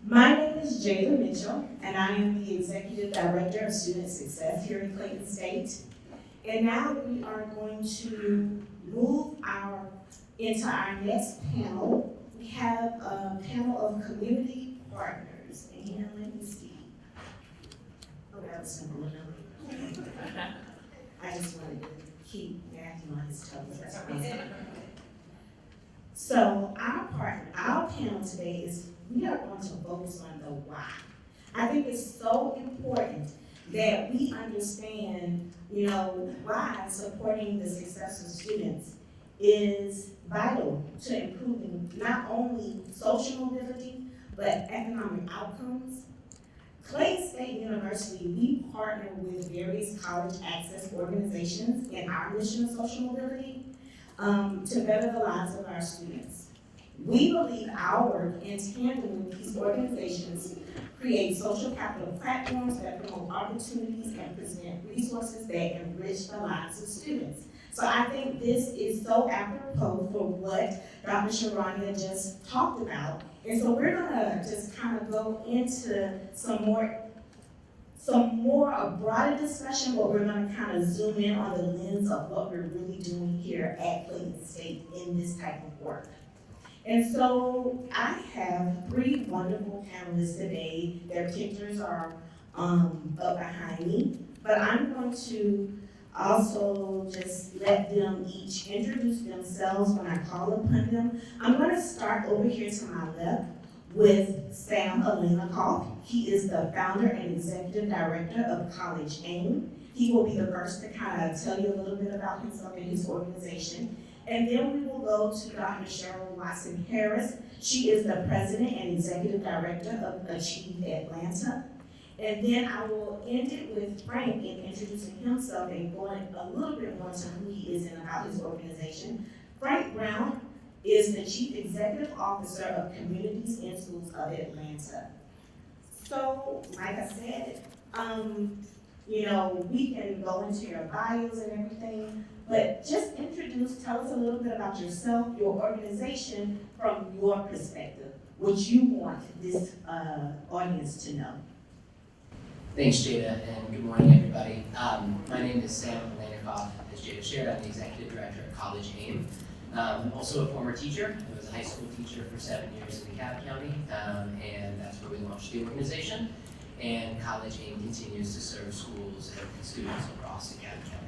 My name is Jada Mitchell, and I am the Executive Director of Student Success here at Clayton State. And now we are going to move into our next panel. We have a panel of community partners. And let me see. Oh, that was simple enough. I just wanted to keep Matthew on his toes. That's amazing. So our panel today is, we are going to focus on the why. I think it's so important that we understand, why supporting the success of students is vital to improving not only social mobility, but economic outcomes. Clayton State University, we partner with various college access organizations in our mission of social mobility to better the lives of our students. We believe our work in tandem with these organizations create social capital platforms that promote opportunities and present resources that enrich the lives of students. So I think this is so apropos for what Dr. Sharania just talked about. And so we're gonna just kind of go into some more a broader discussion, but we're gonna kind of zoom in on the lens of what we're really doing here at Clayton State in this type of work. And so I have three wonderful panelists today. Their pictures are up behind me, but I'm going to also just let them each introduce themselves when I call upon them. I'm going to start over here to my left with Sam Alenikoff. He is the founder and executive director of College AIM. He will be the first to kind of tell you a little bit about himself and his organization. And then we will go to Dr. Cheryl Watson Harris. She is the president and executive director of Achieve Atlanta. And then I will end it with Frank in introducing himself and going a little bit more to who he is and about his organization. Frank Brown is the Chief Executive Officer of Communities in Schools of Atlanta. So, like I said, we can go into your bios and everything, but just tell us a little bit about yourself, your organization, from your perspective, what you want this audience to know. Thanks, Jada, and good morning, everybody. My name is Sam Alenikoff. As Jada shared, I'm the Executive Director at College AIM. I'm also a former teacher. I was a high school teacher for 7 years in DeKalb County, and that's where we launched the organization. And College AIM continues to serve schools and students across DeKalb County.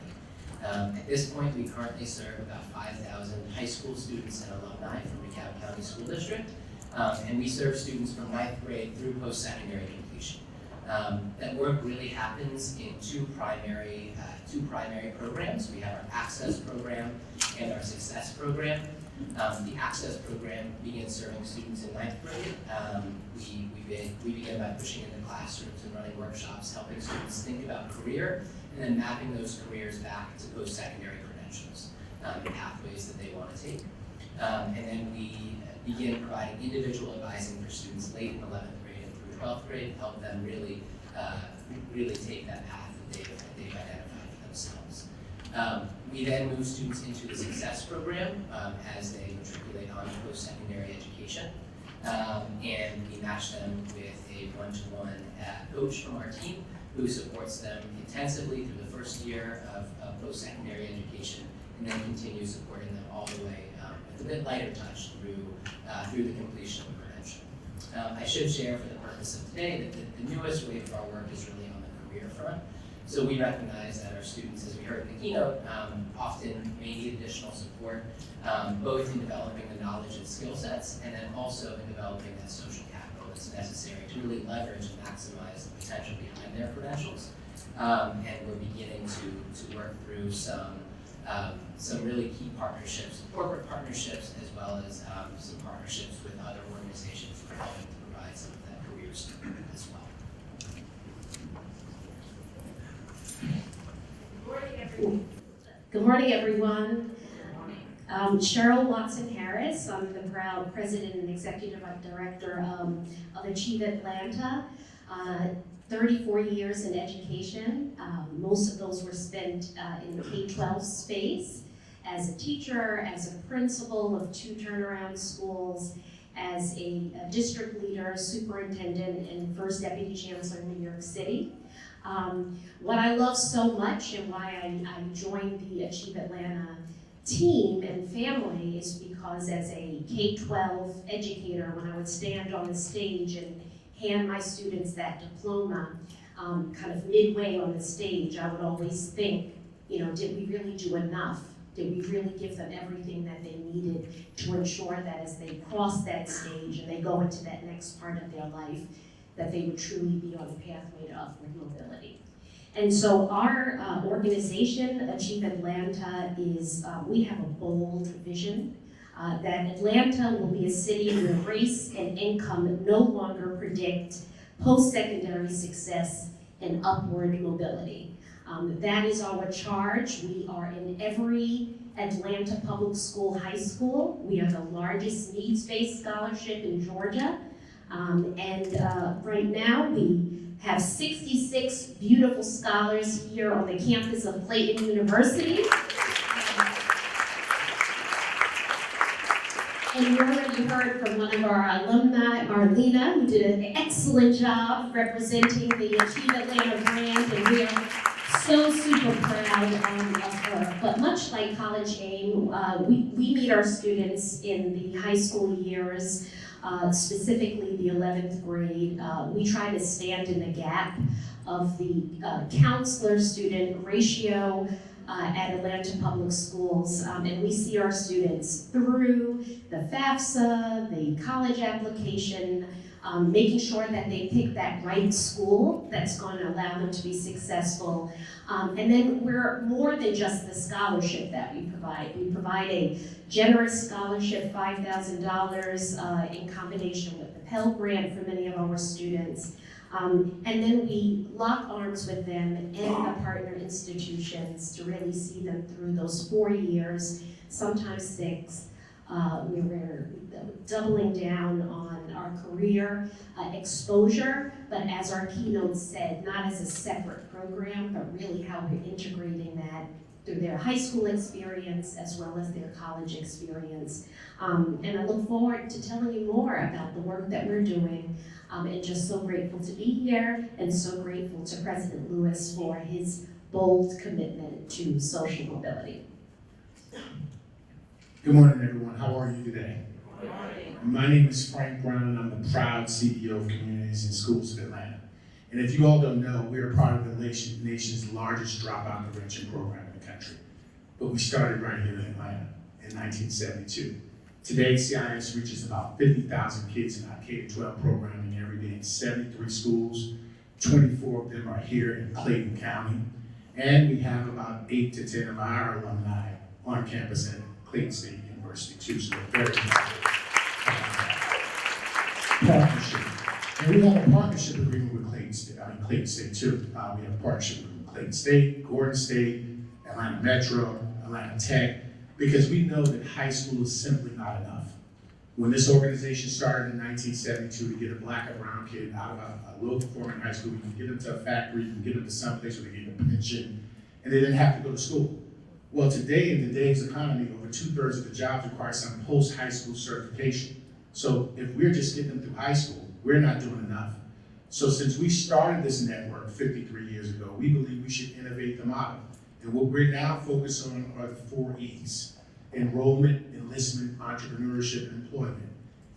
At this point, we currently serve about 5,000 high school students and alumni from DeKalb County School District, and we serve students from 9th grade through post-secondary completion. That work really happens in two primary programs. We have our Access program and our Success program. The Access program begins serving students in 9th grade. We begin by pushing into classrooms and running workshops, helping students think about career, and then mapping those careers back to post-secondary credentials, and pathways that they want to take. And then we begin providing individual advising for students late in 11th grade and through 12th grade, help them really take that path that they've identified for themselves. We then move students into the Success program as they matriculate on to post-secondary education. And we match them with a one-to-one coach from our team who supports them intensively through the first year of post-secondary education, and then continues supporting them all the way with a bit lighter touch through the completion of a credential. I should share for the purpose of today that the newest wave of our work is really on the career front. So we recognize that our students, as we heard in the keynote, often may need additional support, both in developing the knowledge and skill sets, and then also in developing that social capital that's necessary to really leverage and maximize the potential behind their credentials. And we're beginning to work through some really key partnerships, corporate partnerships, as well as some partnerships with other organizations for helping to provide some of that career support as well. Good morning, everyone. Cheryl Watson Harris. I'm the proud president and executive director of Achieve Atlanta. 34 years in education. Most of those were spent in the K-12 space as a teacher, as a principal of 2 turnaround schools, as a district leader, superintendent, and first deputy chancellor in New York City. What I love so much and why I joined the Achieve Atlanta team and family is because as a K-12 educator, when I would stand on the stage and hand my students that diploma, kind of midway on the stage, I would always think, did we really do enough? Did we really give them everything that they needed to ensure that as they cross that stage and they go into that next part of their life, that they would truly be on the pathway to upward mobility? And so our organization, Achieve Atlanta, is, we have a bold vision that Atlanta will be a city where race and income no longer predict post-secondary success and upward mobility. That is our charge. We are in every Atlanta public school, high school. We are the largest needs-based scholarship in Georgia. Right now we have 66 beautiful scholars here on the campus of Clayton University. And you already heard from one of our alumni, Marlena, who did an excellent job representing the Achieve Atlanta brand, and we are so super proud of her. But much like College AIM, we meet our students in the high school years, specifically the 11th grade. We try to stand in the gap of the counselor-student ratio at Atlanta Public Schools, and we see our students through the FAFSA, the college application, making sure that they pick that right school that's going to allow them to be successful. And then we're more than just the scholarship that we provide. We provide a generous scholarship, $5,000 in combination with the Pell Grant for many of our students. And then we lock arms with them and the partner institutions to really see them through those 4 years, sometimes 6. We're doubling down on our career exposure, but as our keynote said, not as a separate program, but really how we're integrating that through their high school experience as well as their college experience. And I look forward to telling you more about the work that we're doing, and just so grateful to be here and so grateful to President Lewis for his bold commitment to social mobility. Good morning, everyone. How are you today? Good morning. My name is Frank Brown, and I'm the proud CEO of Communities and Schools of Atlanta. And if you all don't know, we are part of the nation's largest dropout prevention program in the country. But we started right here in Atlanta in 1972. Today, CIS reaches about 50,000 kids in our K-12 programming every day in 73 schools. 24 of them are here in Clayton County. And we have about 8 to 10 of our alumni on campus at Clayton State University too, so we're very partnership. And we have a partnership agreement with Clayton State too. We have a partnership with Clayton State, Gordon State, Atlanta Metro, Atlanta Tech, because we know that high school is simply not enough. When this organization started in 1972 to get a black or brown kid out of a low-performing high school, we can get them to a factory, we can get them to someplace where they get a pension, and they didn't have to go to school. Well, today, in today's economy, over 2/3 of the jobs require some post-high school certification. So if we're just getting them through high school, we're not doing enough. So since we started this network 53 years ago, we believe we should innovate the model. And what we're now focused on are the 4 E's: enrollment, enlistment, entrepreneurship, and employment.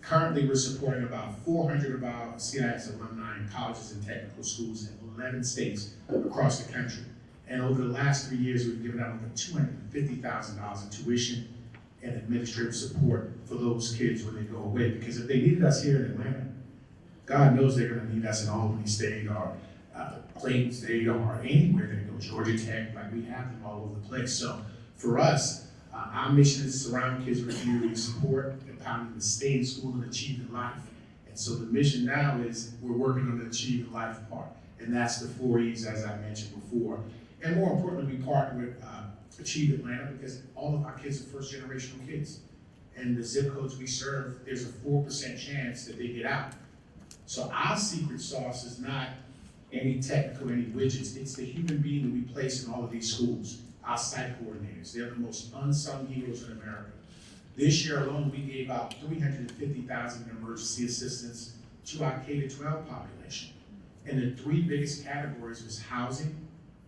Currently, we're supporting about 400 of our CIS alumni in colleges and technical schools in 11 states across the country. And over the last 3 years, we've given out over $250,000 in tuition and administrative support for those kids when they go away. Because if they needed us here in Atlanta, God knows they're gonna need us in Albany State or Clayton State or anywhere they go, Georgia Tech, like we have them all over the place. So for us, our mission is to surround kids with community support, empower them to stay in school and achieve in life. And so the mission now is we're working on the achieve in life part. And that's the 4 E's, as I mentioned before. And more importantly, we partner with Achieve Atlanta because all of our kids are first-generational kids. And the zip codes we serve, there's a 4% chance that they get out. So our secret sauce is not any technical, any widgets. It's the human being that we place in all of these schools. Our site coordinators, they're the most unsung heroes in America. This year alone, we gave out $350,000 in emergency assistance to our K-12 population. And the three biggest categories was housing,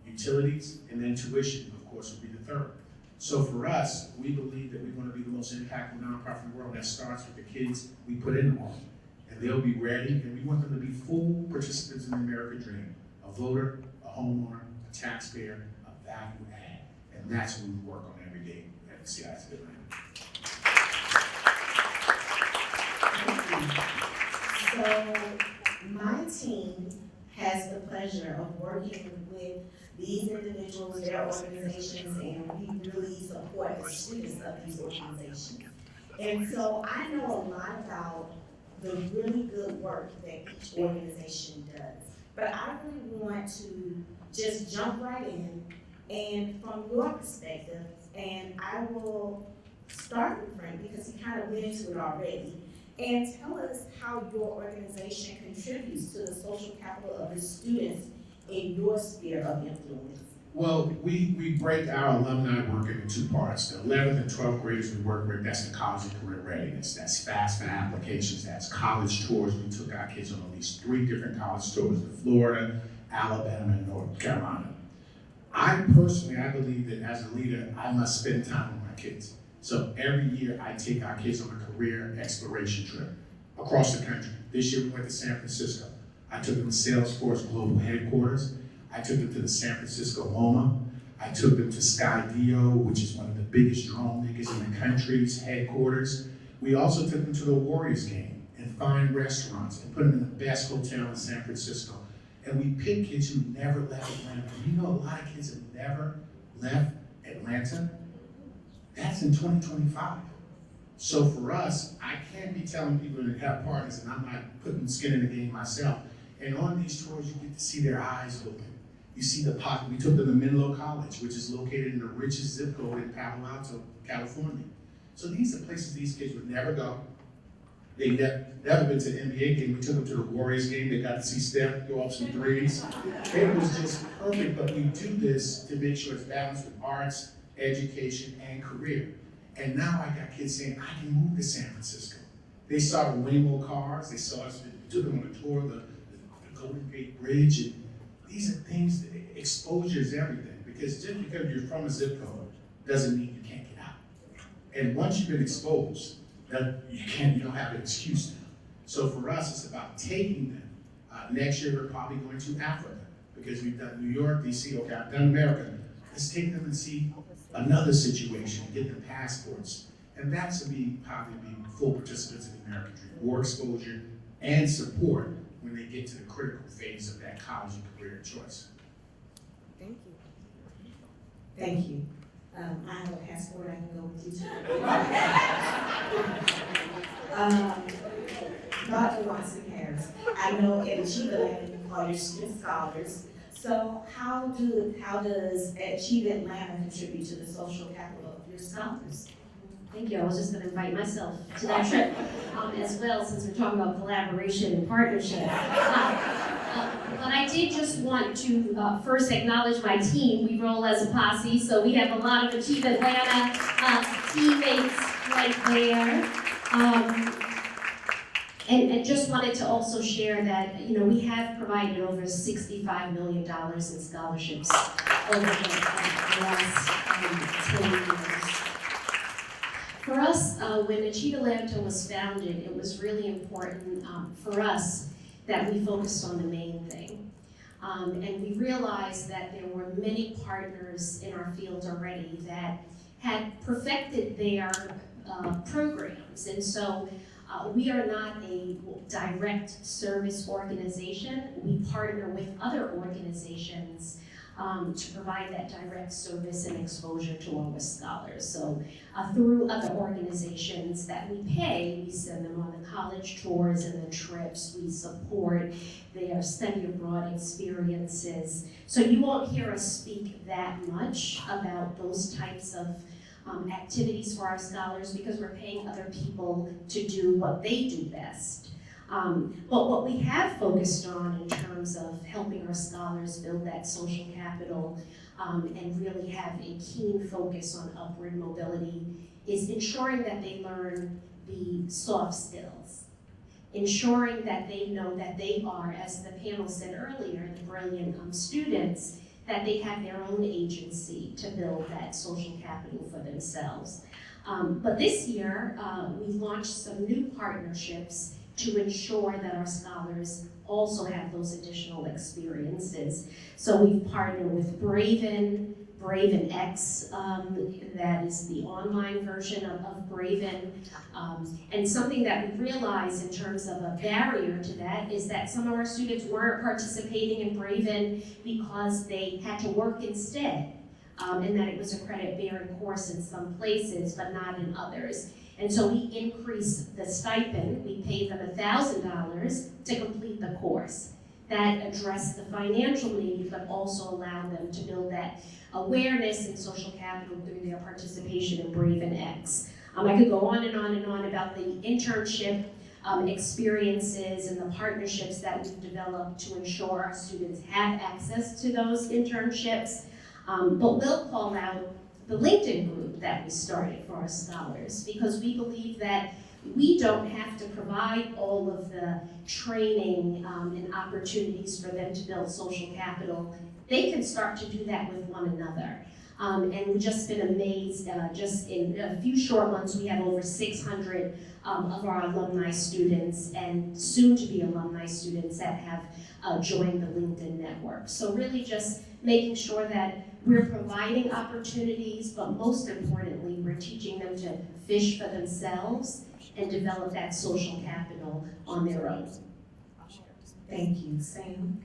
utilities, and then tuition, of course, would be the third. So for us, we believe that we're going to be the most impactful nonprofit in the world. That starts with the kids we put in the world. And they'll be ready, and we want them to be full participants in the American dream. A voter, a homeowner, a taxpayer, a value add. And that's what we work on every day at the CIS of Atlanta. So my team has the pleasure of working with these individuals, their organizations, and we really support the students of these organizations. And so I know a lot about the really good work that each organization does. But I really want to just jump right in, and from your perspective, and I will start with Frank because he kind of went into it already, and tell us how your organization contributes to the social capital of the students in your sphere of influence. Well, we break our alumni work into two parts. The 11th and 12th graders we work with, that's the college and career readiness. That's FAFSA applications, that's college tours. We took our kids on at least 3 different college tours to Florida, Alabama, and North Carolina. I personally believe that as a leader, I must spend time with my kids. So every year I take our kids on a career exploration trip across the country. This year we went to San Francisco. I took them to Salesforce Global Headquarters. I took them to the San Francisco MoMA. I took them to Skydio, which is one of the biggest drone makers in the country's headquarters. We also took them to the Warriors game and fine restaurants and put them in the best hotel in San Francisco. And we picked kids who never left Atlanta. You know, a lot of kids have never left Atlanta. That's in 2025. So for us, I can't be telling people to have partners and I'm not putting skin in the game myself. And on these tours, you get to see their eyes open. You see the pocket. We took them to Menlo College, which is located in the richest zip code in Palo Alto, California. So these are places these kids would never go. They never been to an NBA game. We took them to the Warriors game. They got to see Steph go up some threes. It was just perfect, but we do this to make sure it's balanced with arts, education, and career. And now I got kids saying, I can move to San Francisco. They saw the Waymo cars. They saw us, we took them on a tour of the Golden Gate Bridge. And these are things, that exposure is everything. Because just because you're from a zip code doesn't mean you can't get out. And once you've been exposed, that you don't have an excuse now. So for us, it's about taking them. Next year, we're probably going to Africa because we've done New York, DC, okay, I've done America. Let's take them and see another situation, get them passports. And that's to be probably be full participants in the American dream, more exposure and support when they get to the critical phase of that college and career choice. Thank you. Thank you. I have a passport, I can go with you too. Dr. Watson Harris, I know at Jada you call your student scholars. So how does Achieve Atlanta contribute to the social capital of your scholars? Thank you. I was just going to invite myself to that trip as well, since we're talking about collaboration and partnership. But I did just want to first acknowledge my team. We roll as a posse, so we have a lot of Achieve Atlanta teammates right there. And just wanted to also share that, you know, we have provided over $65 million in scholarships over the last 10 years. For us, when Achieve Atlanta was founded, it was really important for us that we focused on the main thing. And we realized that there were many partners in our field already that had perfected their programs. And so we are not a direct service organization. We partner with other organizations to provide that direct service and exposure to our scholars. So through other organizations that we pay, we send them on the college tours and the trips. We support their study abroad experiences. So you won't hear us speak that much about those types of activities for our scholars because we're paying other people to do what they do best. But what we have focused on in terms of helping our scholars build that social capital and really have a keen focus on upward mobility is ensuring that they learn the soft skills, ensuring that they know that they are, as the panel said earlier, the brilliant students, that they have their own agency to build that social capital for themselves. But this year, we've launched some new partnerships to ensure that our scholars also have those additional experiences. So we've partnered with Braven X, that is the online version of Braven. And something that we realized in terms of a barrier to that is that some of our students weren't participating in Braven because they had to work instead, and that it was a credit-bearing course in some places, but not in others. And so we increased the stipend. We paid them $1,000 to complete the course. That addressed the financial need, but also allowed them to build that awareness and social capital through their participation in Braven X. I could go on and on and on about the internship experiences and the partnerships that we've developed to ensure our students have access to those internships. But we'll call out the LinkedIn group that we started for our scholars, because we believe that we don't have to provide all of the training and opportunities for them to build social capital. They can start to do that with one another. And we've just been amazed, just in a few short months, we have over 600 of our alumni students and soon-to-be alumni students that have joined the LinkedIn network. So really just making sure that we're providing opportunities, but most importantly, we're teaching them to fish for themselves and develop that social capital on their own. Thank you. Sam?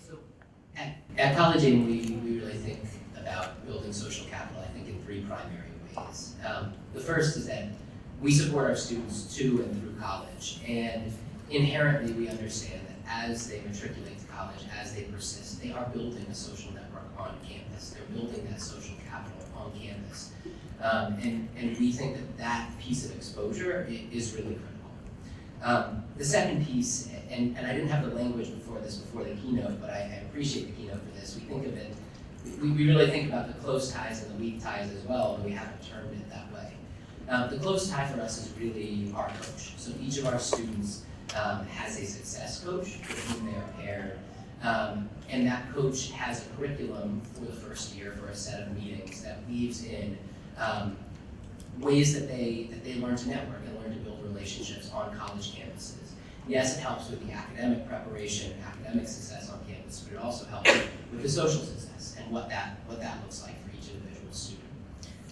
So at College Aim, we really think about building social capital, I think, in three primary ways. The first is that we support our students to and through college, and inherently we understand that as they matriculate to college, as they persist, they are building a social network on campus. They're building that social capital on campus. And we think that that piece of exposure is really critical. The second piece, and I didn't have the language before the keynote, but I appreciate the keynote for this. We think of it, we really think about the close ties and the weak ties as well, and we haven't termed it that way. The close tie for us is really our coach. So each of our students has a success coach with whom they are paired. And that coach has a curriculum for the first year for a set of meetings that weaves in ways that they learn to network and learn to build relationships on college campuses. Yes, it helps with the academic preparation, academic success on campus, but it also helps with the social success and what that looks like for each individual student.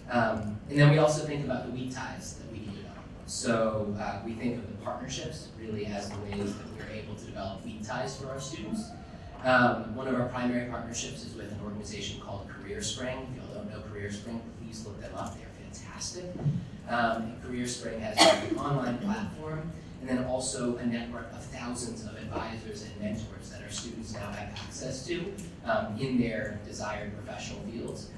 And then we also think about the weak ties that we can develop. So we think of the partnerships really as the ways that we're able to develop weak ties for our students. One of our primary partnerships is with an organization called Career Spring. If y'all don't know Career Spring, please look them up. They're fantastic. Career Spring has an online platform and then also a network of thousands of advisors and mentors that our students now have access to in their desired professional fields.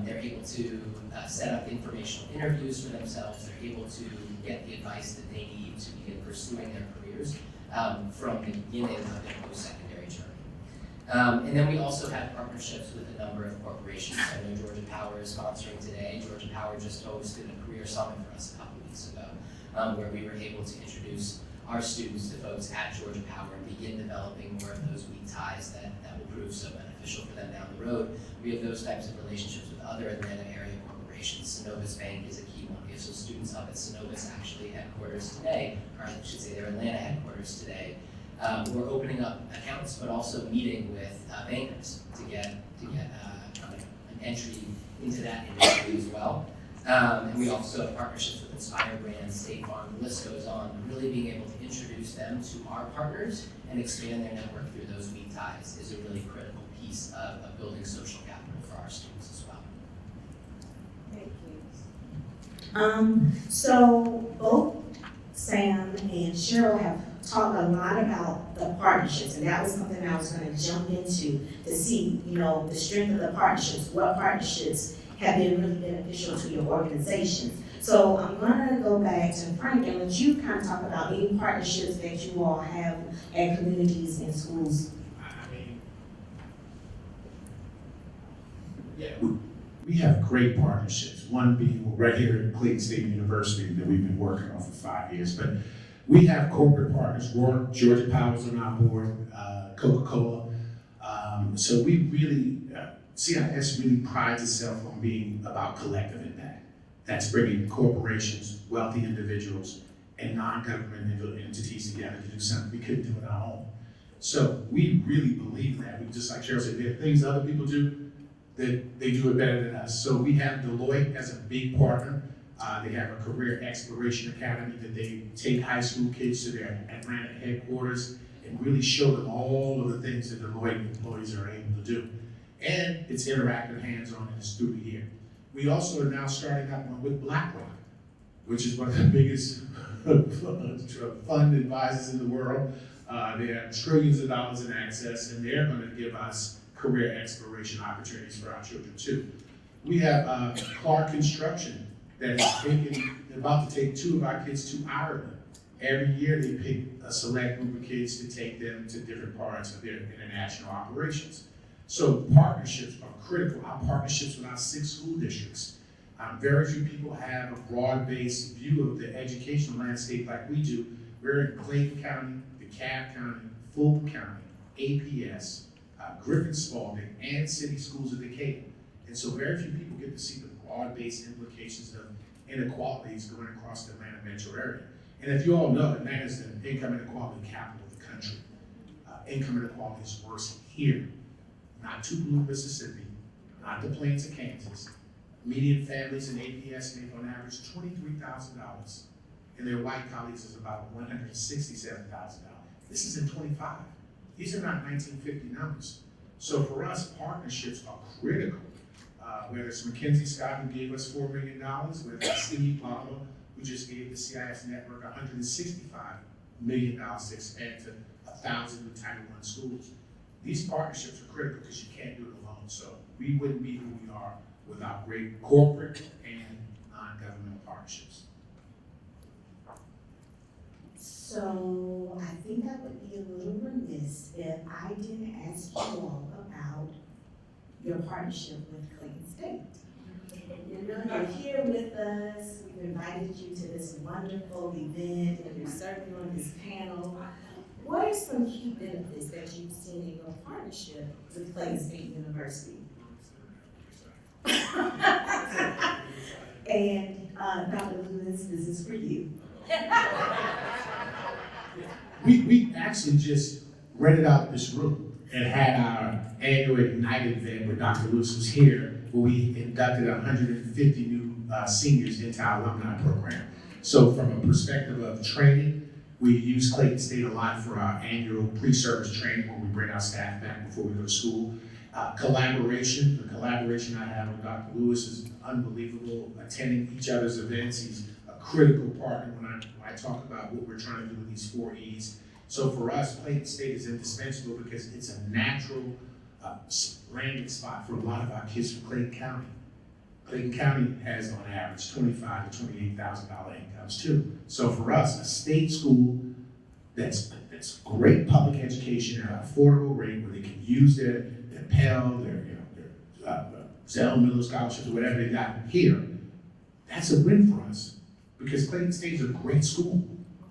They're able to set up informational interviews for themselves. They're able to get the advice that they need to begin pursuing their careers from the beginning of their post-secondary journey. And then we also have partnerships with a number of corporations. I know Georgia Power is sponsoring today. Georgia Power just hosted a career summit for us a couple weeks ago, where we were able to introduce our students to folks at Georgia Power and begin developing more of those weak ties that will prove so beneficial for them down the road. We have those types of relationships with other Atlanta area corporations. Synovus Bank is a key one. We have some students up at Synovus actually headquarters today, or I should say their Atlanta headquarters today. We're opening up accounts, but also meeting with bankers to get kind of an entry into that industry as well. And we also have partnerships with Inspire Brands, State Farm, the list goes on. Really being able to introduce them to our partners and expand their network through those weak ties is a really critical piece of building social capital for our students as well. Thank you. So both Sam and Cheryl have talked a lot about the partnerships, and that was something I was going to jump into to see, the strength of the partnerships, what partnerships have been really beneficial to your organizations. So I'm going to go back to Frank and let you kind of talk about any partnerships that you all have at communities and schools. I mean, yeah, we have great partnerships. One being right here at Clayton State University that we've been working on for 5 years. But we have corporate partners. Georgia Power's on our board, Coca-Cola. So we really, CIS really prides itself on being about collective impact. That's bringing corporations, wealthy individuals, and non-government entities together to do something we couldn't do on our own. So we really believe that. We just like Cheryl said, there are things other people do that they do it better than us. So we have Deloitte as a big partner. They have a career exploration academy that they take high school kids to their Atlanta headquarters and really show them all of the things that Deloitte employees are able to do. And it's interactive, hands-on, and it's through the year. We also are now starting up one with BlackRock, which is one of the biggest fund advisors in the world. They have trillions of dollars in access, and they're going to give us career exploration opportunities for our children too. We have Clark Construction that is about to take 2 of our kids to Ireland. Every year they pick a select group of kids to take them to different parts of their international operations. So partnerships are critical. Our partnerships with our 6 school districts. Very few people have a broad-based view of the educational landscape like we do. We're in Clayton County, DeKalb County, Fulton County, APS, Griffin Spalding, and City Schools of Decatur. And so very few people get to see the broad-based implications of inequalities going across the Atlanta metro area. And if you all know, Atlanta is the income inequality capital of the country. Income inequality is worse here, not Tupelo, Mississippi, not the plains of Kansas. Median families in APS make on average $23,000, and their white colleagues is about $167,000. This is in 25. These are not 1950 numbers. So for us, partnerships are critical. Whether it's Mackenzie Scott, who gave us $4 million, whether it's Steve Palmer, who just gave the CIS network $165 million to expand to 1,000 new Title I schools. These partnerships are critical because you can't do it alone. So we wouldn't be who we are without great corporate and non-governmental partnerships. So I think I would be a little remiss if I didn't ask you all about your partnership with Clayton State. You know, you're here with us, we've invited you to this wonderful event, and you're serving on this panel. What are some key benefits that you've seen in your partnership with Clayton State University? And Dr. Lewis, this is for you. We actually just rented out this room and had our annual Ignite event where Dr. Lewis was here, where we inducted 150 new seniors into our alumni program. So from a perspective of training, we use Clayton State a lot for our annual pre-service training where we bring our staff back before we go to school. Collaboration, the collaboration I have with Dr. Lewis is unbelievable. Attending each other's events, he's a critical partner when I talk about what we're trying to do with these 4 E's. So for us, Clayton State is indispensable because it's a natural landing spot for a lot of our kids from Clayton County. Clayton County has on average $25,000 to $28,000 incomes too. So for us, a state school that's great public education at an affordable rate where they can use their Pell, their Zell Miller scholarships, or whatever they got here, that's a win for us because Clayton State is a great school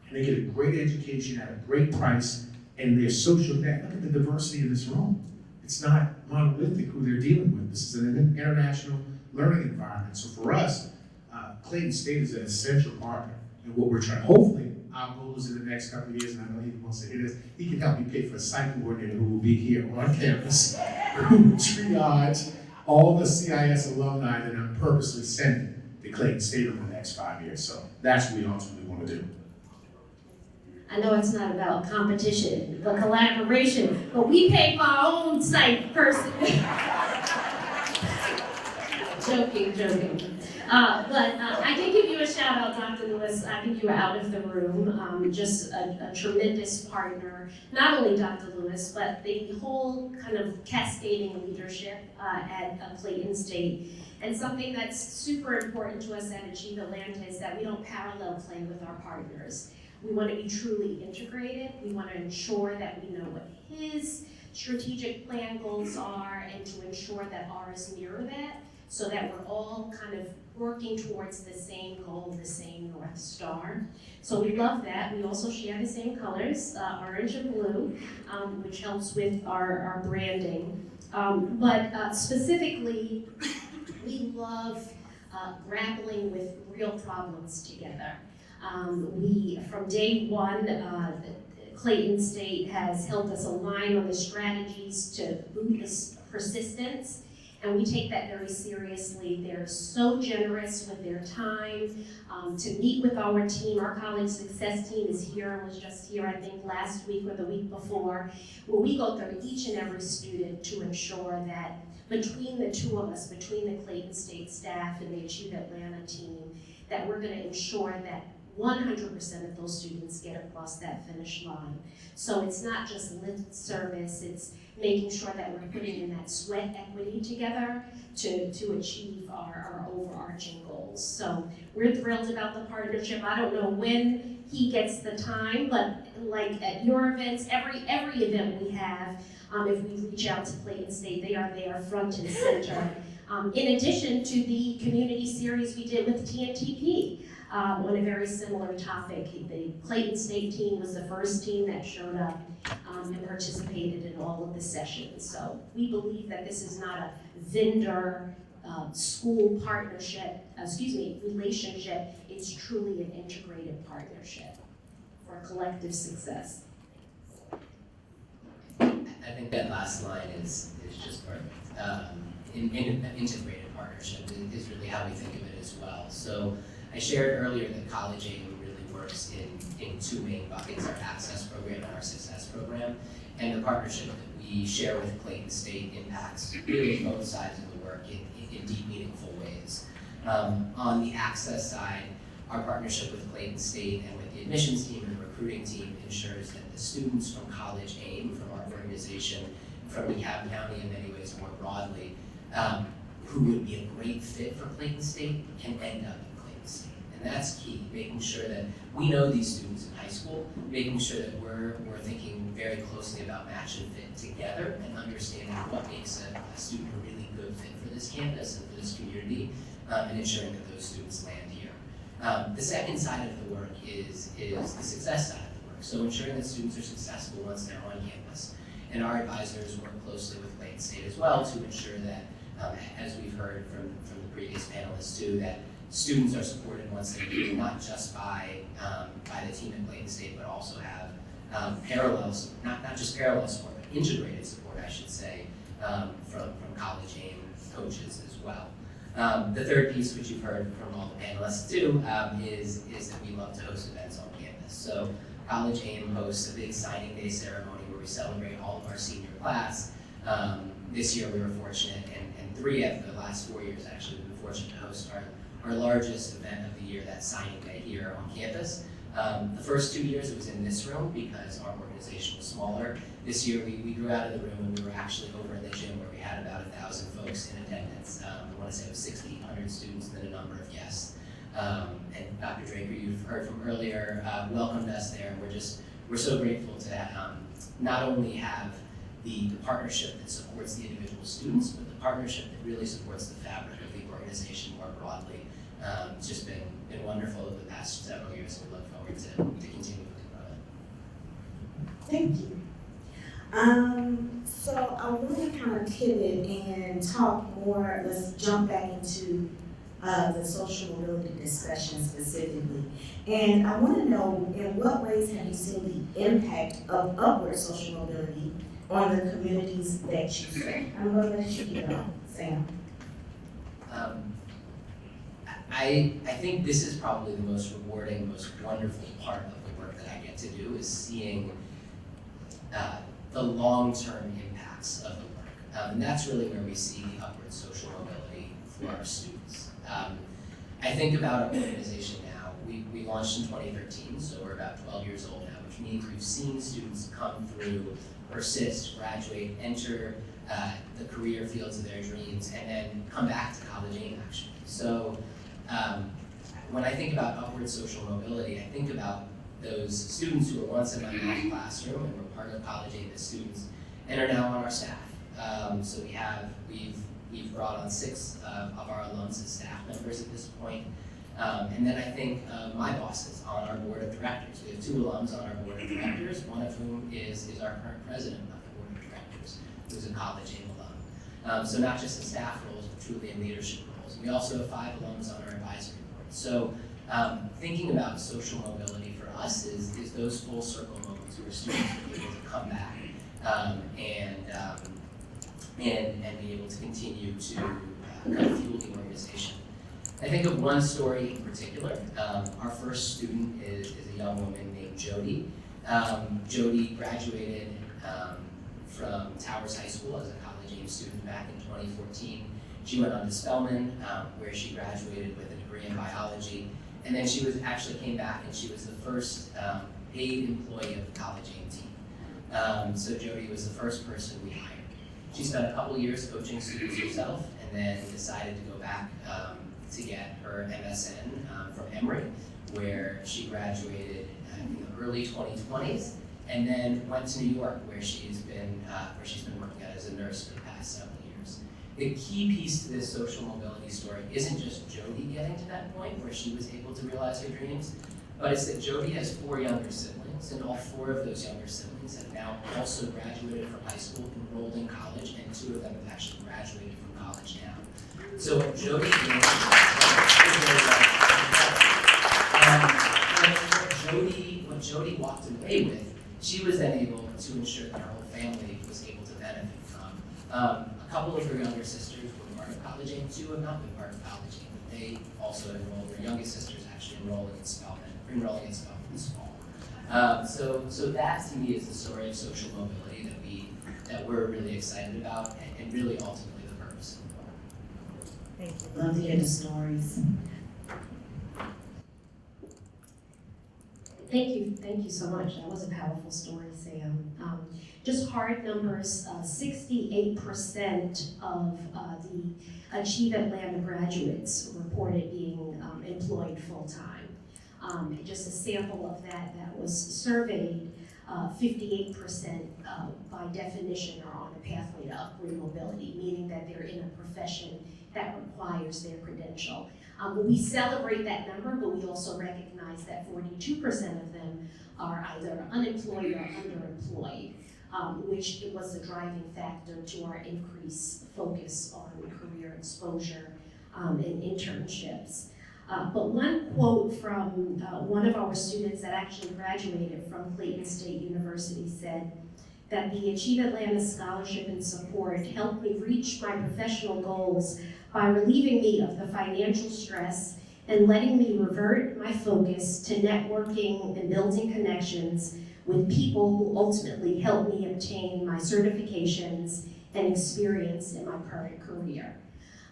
and they get a great education at a great price and their social net. Look at the diversity in this room. It's not monolithic who they're dealing with. This is an international learning environment. So for us, Clayton State is an essential partner in what we're trying. Hopefully, our goal is in the next couple of years, and I know he wants to hear this, he can help me pay for a site coordinator who will be here on campus, who will triage all the CIS alumni that I'm purposely sending to Clayton State over the next 5 years. So that's what we ultimately want to do. I know it's not about competition, but collaboration, but we pay for our own site person. Joking. But I did give you a shout out, Dr. Lewis. I think you were out of the room. Just a tremendous partner. Not only Dr. Lewis, but the whole kind of cascading leadership at Clayton State. And something that's super important to us at Achieve Atlanta is that we don't parallel play with our partners. We want to be truly integrated. We want to ensure that we know what his strategic plan goals are and to ensure that ours mirror that. so that we're all kind of working towards the same goal, the same North Star. So we love that. We also share the same colors, orange and blue, which helps with our branding. But specifically, we love grappling with real problems together. From day one, Clayton State has helped us align on the strategies to boost persistence, and we take that very seriously. They're so generous with their time to meet with our team. Our college success team is here and was just here, I think, last week or the week before, where we go through each and every student to ensure that between the two of us, between the Clayton State staff and the Achieve Atlanta team, that we're going to ensure that 100% of those students get across that finish line. So it's not just lip service, it's making sure that we're putting in that sweat equity together to achieve our overarching goals. So we're thrilled about the partnership. I don't know when he gets the time, but like at your events, every event we have, if we reach out to Clayton State, they are there front and center. In addition to the community series we did with TNTP on a very similar topic. The Clayton State team was the first team that showed up and participated in all of the sessions. So we believe that this is not a vendor school partnership, relationship. It's truly an integrated partnership for collective success. I think that last line is just perfect. An integrated partnership is really how we think of it as well. So I shared earlier that College Aim really works in two main buckets, our Access program and our Success program. And the partnership that we share with Clayton State impacts really both sides of the work in deep, meaningful ways. On the Access side, our partnership with Clayton State and with the admissions team and the recruiting team ensures that the students from College Aim, from our organization, from DeKalb County in many ways more broadly, who would be a great fit for Clayton State can end up in Clayton State. And that's key, making sure that we know these students in high school, making sure that we're thinking very closely about match and fit together and understanding what makes a student a really good fit for this campus and for this community, and ensuring that those students land here. The second side of the work is the success side of the work, so ensuring that students are successful once they're on campus. And our advisors work closely with Clayton State as well to ensure that, as we've heard from the previous panelists too, that students are supported once they're here, not just by the team at Clayton State, but also have not just parallel support, but integrated support, I should say, from College Aim coaches as well. The third piece, which you've heard from all the panelists too, is that we love to host events on campus. So College Aim hosts a big signing day ceremony where we celebrate all of our senior class. This year we were fortunate, and 3 of the last 4 years actually, we've been fortunate to host our largest event of the year, that signing day here on campus. The first 2 years it was in this room because our organization was smaller. This year we grew out of the room and we were actually over in the gym where we had about 1,000 folks in attendance. I want to say it was 1,600 students and then a number of guests. And Dr. Draper, you've heard from earlier, welcomed us there. We're so grateful to not only have the partnership that supports the individual students, but the partnership that really supports the fabric of the organization more broadly. It's just been wonderful over the past several years, and we look forward to continuing to grow it. Thank you. So I want to kind of pivot and talk more, let's jump back into the social mobility discussion specifically. And I want to know, in what ways have you seen the impact of upward social mobility on the communities that you serve? I'm going to let you go, Sam. I think this is probably the most rewarding, most wonderful part of the work that I get to do, is seeing the long-term impacts of the work. And that's really where we see the upward social mobility for our students. I think about our organization now. We launched in 2013, so we're about 12 years old now, which means we've seen students come through, persist, graduate, enter the career fields of their dreams, and then come back to College Aim, actually. So when I think about upward social mobility, I think about those students who were once in my math classroom and were part of College Aim as students and are now on our staff. So we've We've brought on 6 of our alums as staff members at this point. And then I think my boss is on our board of directors. We have 2 alums on our board of directors, one of whom is our current president of the board of directors, who's a college AIM alum. So not just in staff roles, but truly in leadership roles. We also have 5 alums on our advisory board. So thinking about social mobility for us is those full circle moments where students are able to come back and be able to continue to kind of fuel the organization. I think of one story in particular. Our first student is a young woman named Jody. Jody graduated from Towers High School as a college AIM student back in 2014. She went on to Spelman, where she graduated with a degree in biology. And then she came back and she was the first paid employee of the college AIM team. So Jody was the first person we hired. She spent a couple years coaching students herself and then decided to go back to get her MSN from Emory, where she graduated in the early 2020s, and then went to New York, where she's been working as a nurse for the past several years. The key piece to this social mobility story isn't just Jody getting to that point where she was able to realize her dreams, but it's that Jody has 4 younger siblings, and all 4 of those younger siblings have now also graduated from high school, enrolled in college, and 2 of them have actually graduated from college now. So what Jody did, what Jody walked away with, she was then able to ensure that her whole family was able to benefit from. A couple of her younger sisters were part of college AIM, 2 have not been part of college AIM, but they also enrolled. Her youngest sister is actually enrolling in Spelman this fall. So that to me is the story of social mobility that we're really excited about and really ultimately the purpose of the board. Thank you. Love to hear the stories. Thank you so much. That was a powerful story, Sam. Just hard numbers, 68% of the Achieve Atlanta graduates reported being employed full-time. Just a sample of that was surveyed, 58% by definition are on a pathway to upward mobility, meaning that they're in a profession that requires their credential. We celebrate that number, but we also recognize that 42% of them are either unemployed or underemployed, which was the driving factor to our increased focus on career exposure and internships. But one quote from one of our students that actually graduated from Clayton State University said that the Achieve Atlanta Scholarship and Support helped me reach my professional goals by relieving me of the financial stress and letting me revert my focus to networking and building connections with people who ultimately helped me obtain my certifications and experience in my current career.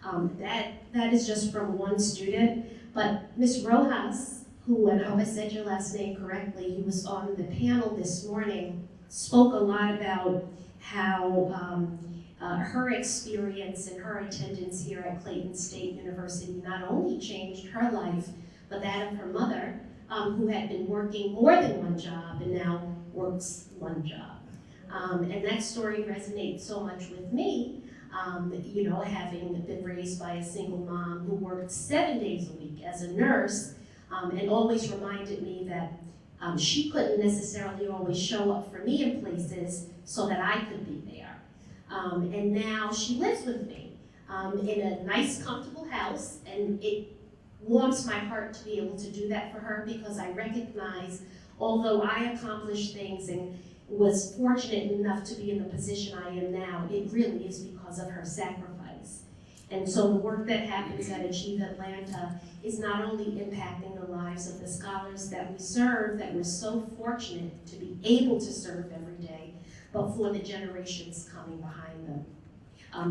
That is just from one student, but Ms. Rojas, who, and I hope I said your last name correctly, who was on the panel this morning, spoke a lot about how her experience and her attendance here at Clayton State University not only changed her life, but that of her mother, who had been working more than one job and now works one job. And that story resonates so much with me, having been raised by a single mom who worked 7 days a week as a nurse, and always reminded me that she couldn't necessarily always show up for me in places so that I could be there. And now she lives with me in a nice, comfortable house, and it warms my heart to be able to do that for her, because I recognize, although I accomplished things and was fortunate enough to be in the position I am now, it really is because of her sacrifice. And so the work that happens at Achieve Atlanta is not only impacting the lives of the scholars that we serve, that we're so fortunate to be able to serve every day, but for the generations coming behind them.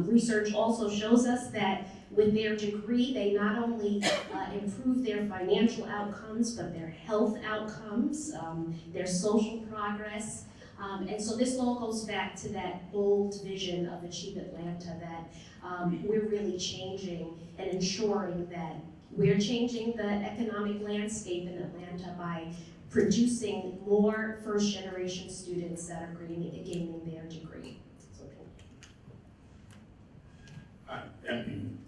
Research also shows us that with their degree, they not only improve their financial outcomes, but their health outcomes, their social progress. And so this all goes back to that bold vision of Achieve Atlanta, that we're really changing and ensuring that we're changing the economic landscape in Atlanta by producing more first-generation students that are gaining their degree. So, I mean,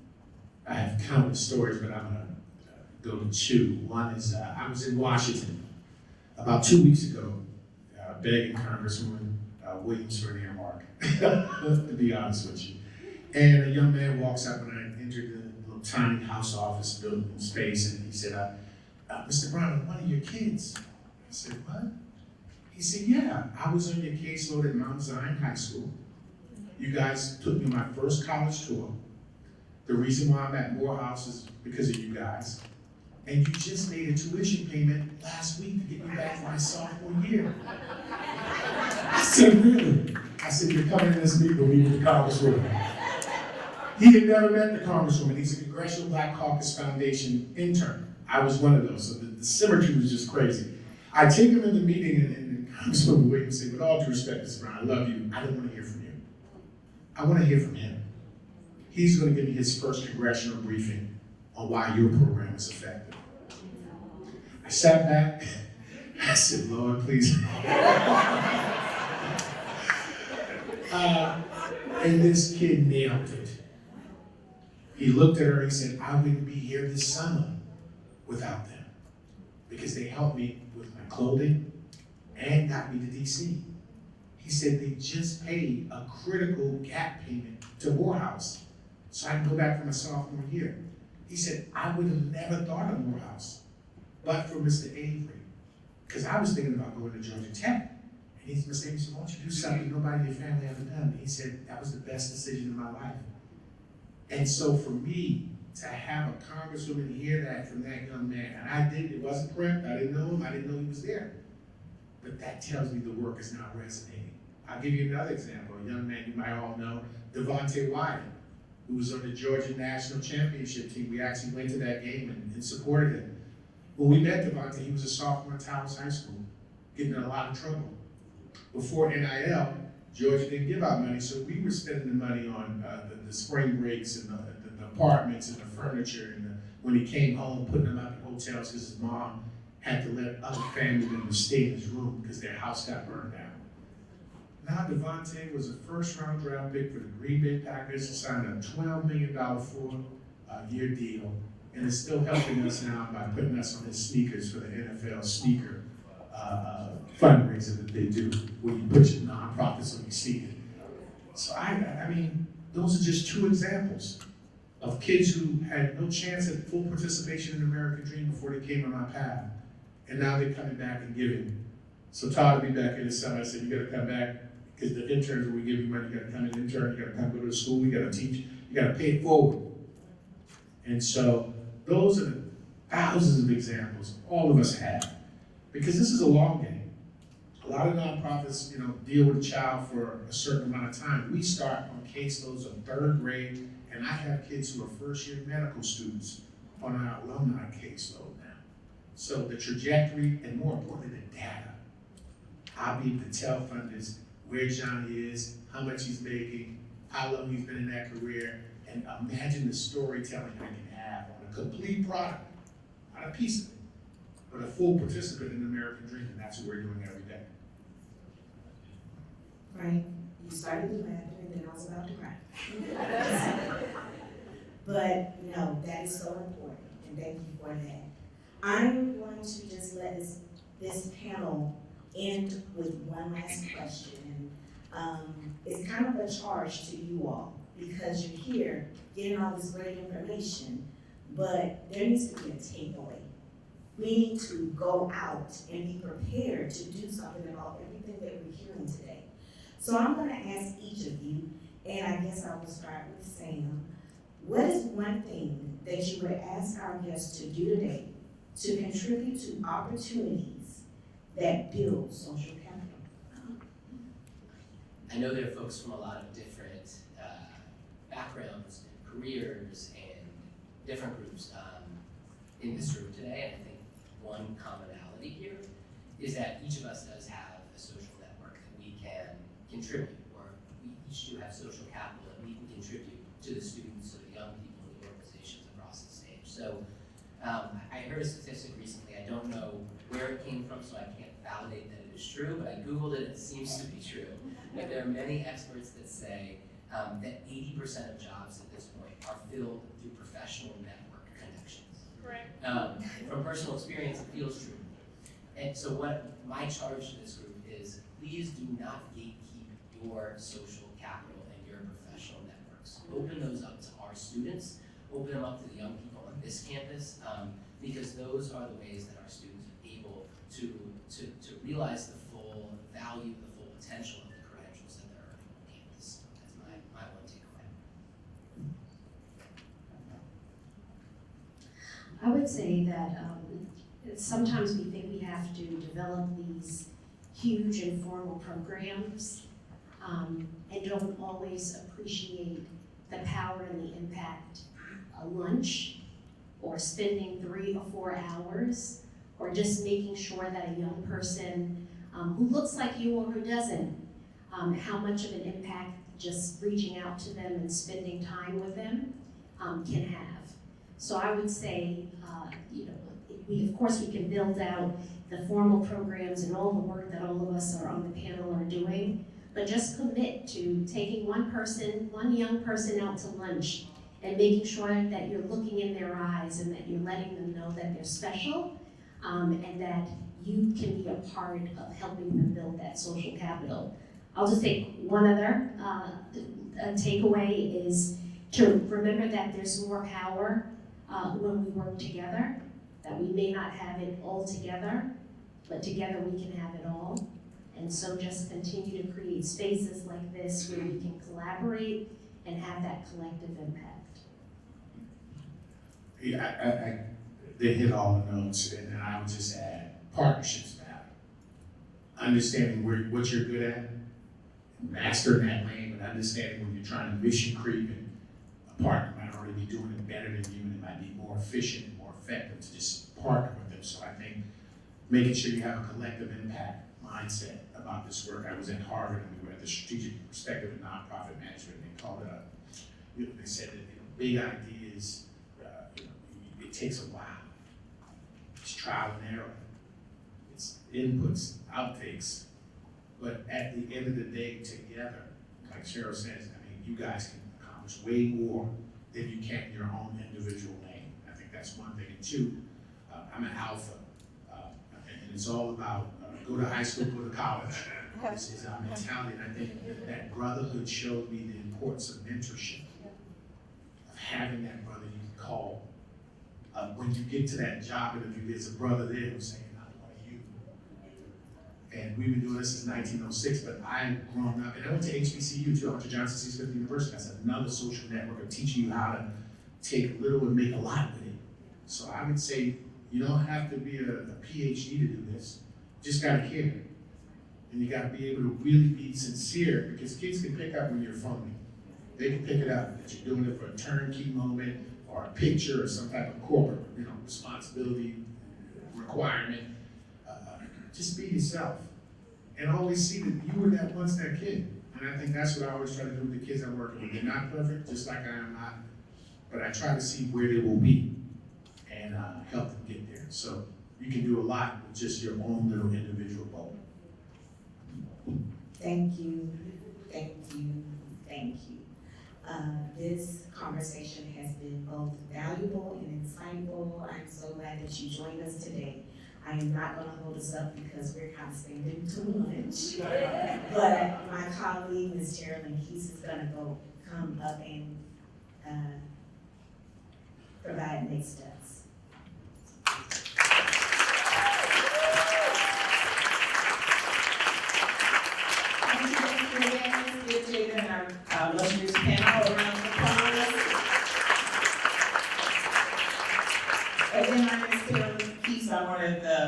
I have countless stories, but I'm gonna go to two. One is, I was in Washington about 2 weeks ago, begging Congresswoman Williams for an earmark, to be honest with you. And a young man walks up when I entered the little tiny house office building space, and he said, Mr. Brown, I'm one of your kids. I said, what? He said, yeah, I was on your caseload at Mount Zion High School. You guys took me on my first college tour. The reason why I'm at Morehouse is because of you guys. And you just made a tuition payment last week to get me back my sophomore year. I said, really? I said, you're coming in this meeting with me with the Congresswoman. He had never met the Congresswoman. He's a Congressional Black Caucus Foundation intern. I was one of those, so the symmetry was just crazy. I take him in the meeting, and Congresswoman Williams said, with all due respect, Mr. Brown, I love you. I don't want to hear from you. I want to hear from him. He's going to give me his first congressional briefing on why your program is effective. I sat back. I said, Lord, please. And this kid nailed it. He looked at her and he said, I wouldn't be here this summer without them, because they helped me with my clothing and got me to DC. He said they just paid a critical gap payment to Morehouse so I can go back for my sophomore year. He said, I would have never thought of Morehouse, but for Mr. Avery, because I was thinking about going to Georgia Tech. And Mr. Avery said, why don't you do something nobody in your family ever done? And he said, that was the best decision of my life. And so for me, to have a congresswoman hear that from that young man, and I didn't, it wasn't prepped, I didn't know him, I didn't know he was there. But that tells me the work is not resonating. I'll give you another example, a young man you might all know, Devontae Wyatt, who was on the Georgia National Championship team. We actually went to that game and supported him. When we met Devontae, he was a sophomore at Towers High School, getting in a lot of trouble. Before NIL, Georgia didn't give out money, so we were spending the money on the spring breaks and the apartments and the furniture, and when he came home, putting him up in hotels because his mom had to let other family members stay in his room because their house got burned down. Now Devontae was a first-round draft pick for the Green Bay Packers, signed a $12 million 4-year deal, and is still helping us now by putting us on his sneakers for the NFL sneaker fundraiser that they do, where you put your nonprofits on your sneakers. So I mean, those are just two examples of kids who had no chance at full participation in the American dream before they came on my path. And now they're coming back and giving. So Todd will be back in the summer. I said, you gotta come back, because the interns, when we give you money, you gotta come and intern, you gotta come go to the school, you gotta teach, you gotta pay it forward. And so those are the thousands of examples all of us have. Because this is a long game. A lot of nonprofits, deal with a child for a certain amount of time. We start on caseloads of 3rd grade, and I have kids who are first-year medical students on our alumni caseload now. So the trajectory, and more importantly, the data. I'll be able to tell funders where Johnny is, how much he's making, how long he's been in that career, and imagine the storytelling I can have on a complete product, not a piece of it, but a full participant in the American dream, and that's what we're doing every day. Right, you started with laughter and then I was about to cry. But no, that is so important, and thank you for that. I'm going to just let this panel end with one last question. It's kind of a charge to you all, because you're here getting all this great information, but there needs to be a takeaway. We need to go out and be prepared to do something about everything that we're hearing today. So I'm going to ask each of you, and I guess I will start with Sam. What is one thing that you would ask our guests to do today to contribute to opportunities that build social capital? I know there are folks from a lot of different backgrounds and careers and different groups in this room today, and I think one commonality here is that each of us does have a social network that we can contribute, or we each do have social capital that we can contribute to the students or the young people in the organizations across the stage. So I heard a statistic recently, I don't know where it came from, so I can't validate that it is true, but I Googled it, it seems to be true. That there are many experts that say that 80% of jobs at this point are filled through professional network connections. Correct. From personal experience, it feels true. And so what my charge to this group is, please do not gatekeep your social capital and your professional networks. Open those up to our students, open them up to the young people on this campus, because those are the ways that our students are able to realize the full value, the full potential of the credentials that they're earning on campus. That's my one takeaway. I would say that sometimes we think we have to develop these huge informal programs and don't always appreciate the power and the impact a lunch or spending 3 or 4 hours or just making sure that a young person who looks like you or who doesn't, how much of an impact just reaching out to them and spending time with them can have. So I would say, we can build out the formal programs and all the work that all of us are on the panel are doing, but just commit to taking one young person out to lunch and making sure that you're looking in their eyes and that you're letting them know that they're special and that you can be a part of helping them build that social capital. I'll just take one other takeaway is to remember that there's more power when we work together, that we may not have it all together, but together we can have it all. And so just continue to create spaces like this where we can collaborate and have that collective impact. Yeah, they hit all the notes, and then I would just add partnerships matter. Understanding what you're good at, mastering that lane, but understanding when you're trying to mission creep, and a partner might already be doing it better than you, and it might be more efficient and more effective to just partner with them. So I think making sure you have a collective impact mindset about this work. I was at Harvard, and we were at the strategic perspective of nonprofit management, and they called it they said that big ideas, it takes a while. It's trial and error. It's inputs, outtakes. But at the end of the day, together, like Cheryl says, you guys can accomplish way more than you can in your own individual lane. I think that's one thing. And two, I'm an alpha, and it's all about go to high school, go to college. This is our mentality, and I think that brotherhood showed me the importance of mentorship, of having that brother you can call. When you get to that job interview, there's a brother there who's saying, I want you. And we've been doing this since 1906, but I've grown up, and I went to HBCU too. I went to Johnson C. Smith University. That's another social network of teaching you how to take little and make a lot with it. So I would say, you don't have to be a PhD to do this. You just gotta care. And you gotta be able to really be sincere, because kids can pick up when you're phony. They can pick it up that you're doing it for a turnkey moment or a picture or some type of corporate, responsibility requirement. Just be yourself, and always see that you were that once that kid. And I think that's what I always try to do with the kids I work with. They're not perfect, just like I am not, but I try to see where they will be and help them get there. So you can do a lot with just your own little individual goal. Thank you, thank you, thank you. This conversation has been both valuable and insightful. I'm so glad that you joined us today. I am not going to hold us up because we're kind of spending to lunch. But my colleague, Ms. Geraldine Keys, is going to come up and provide next steps. Give Jada and our illustrious panel a round of applause. Again, my name is Clayton Keith. I'm one of the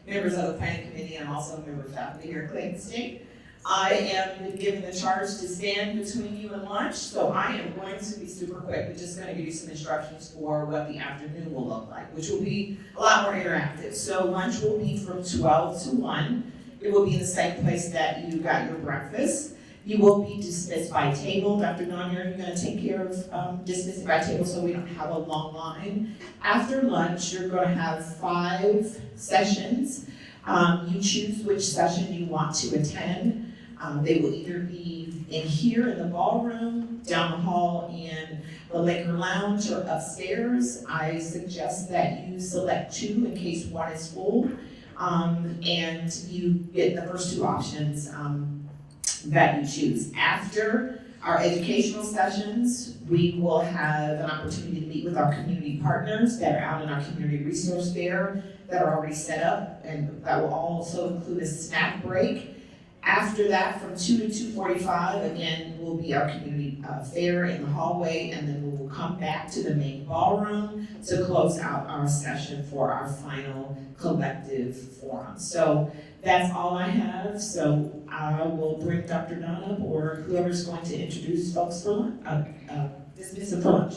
members of the planning committee, and I'm also a member of faculty here at Clayton State. I am given the charge to stand between you and lunch, so I am going to be super quick. We're just going to give you some instructions for what the afternoon will look like, which will be a lot more interactive. So lunch will be from 12 to 1. It will be in the same place that you got your breakfast. You will be dismissed by table. Dr. Nanya, you're going to take care of dismissing by table so we don't have a long line. After lunch, you're going to have 5 sessions. You choose which session you want to attend. They will either be in here in the ballroom, down the hall in the Laker Lounge, or upstairs. I suggest that you select 2 in case one is full, and you get the first 2 options that you choose. After our educational sessions, we will have an opportunity to meet with our community partners that are out in our community resource fair that are already set up, and that will also include a snack break. After that, from 2 to 2:45, again, will be our community fair in the hallway, and then we will come back to the main ballroom to close out our session for our final collective forum. So that's all I have, so I will bring Dr. Don up, or whoever's going to introduce folks for lunch, dismiss them for lunch.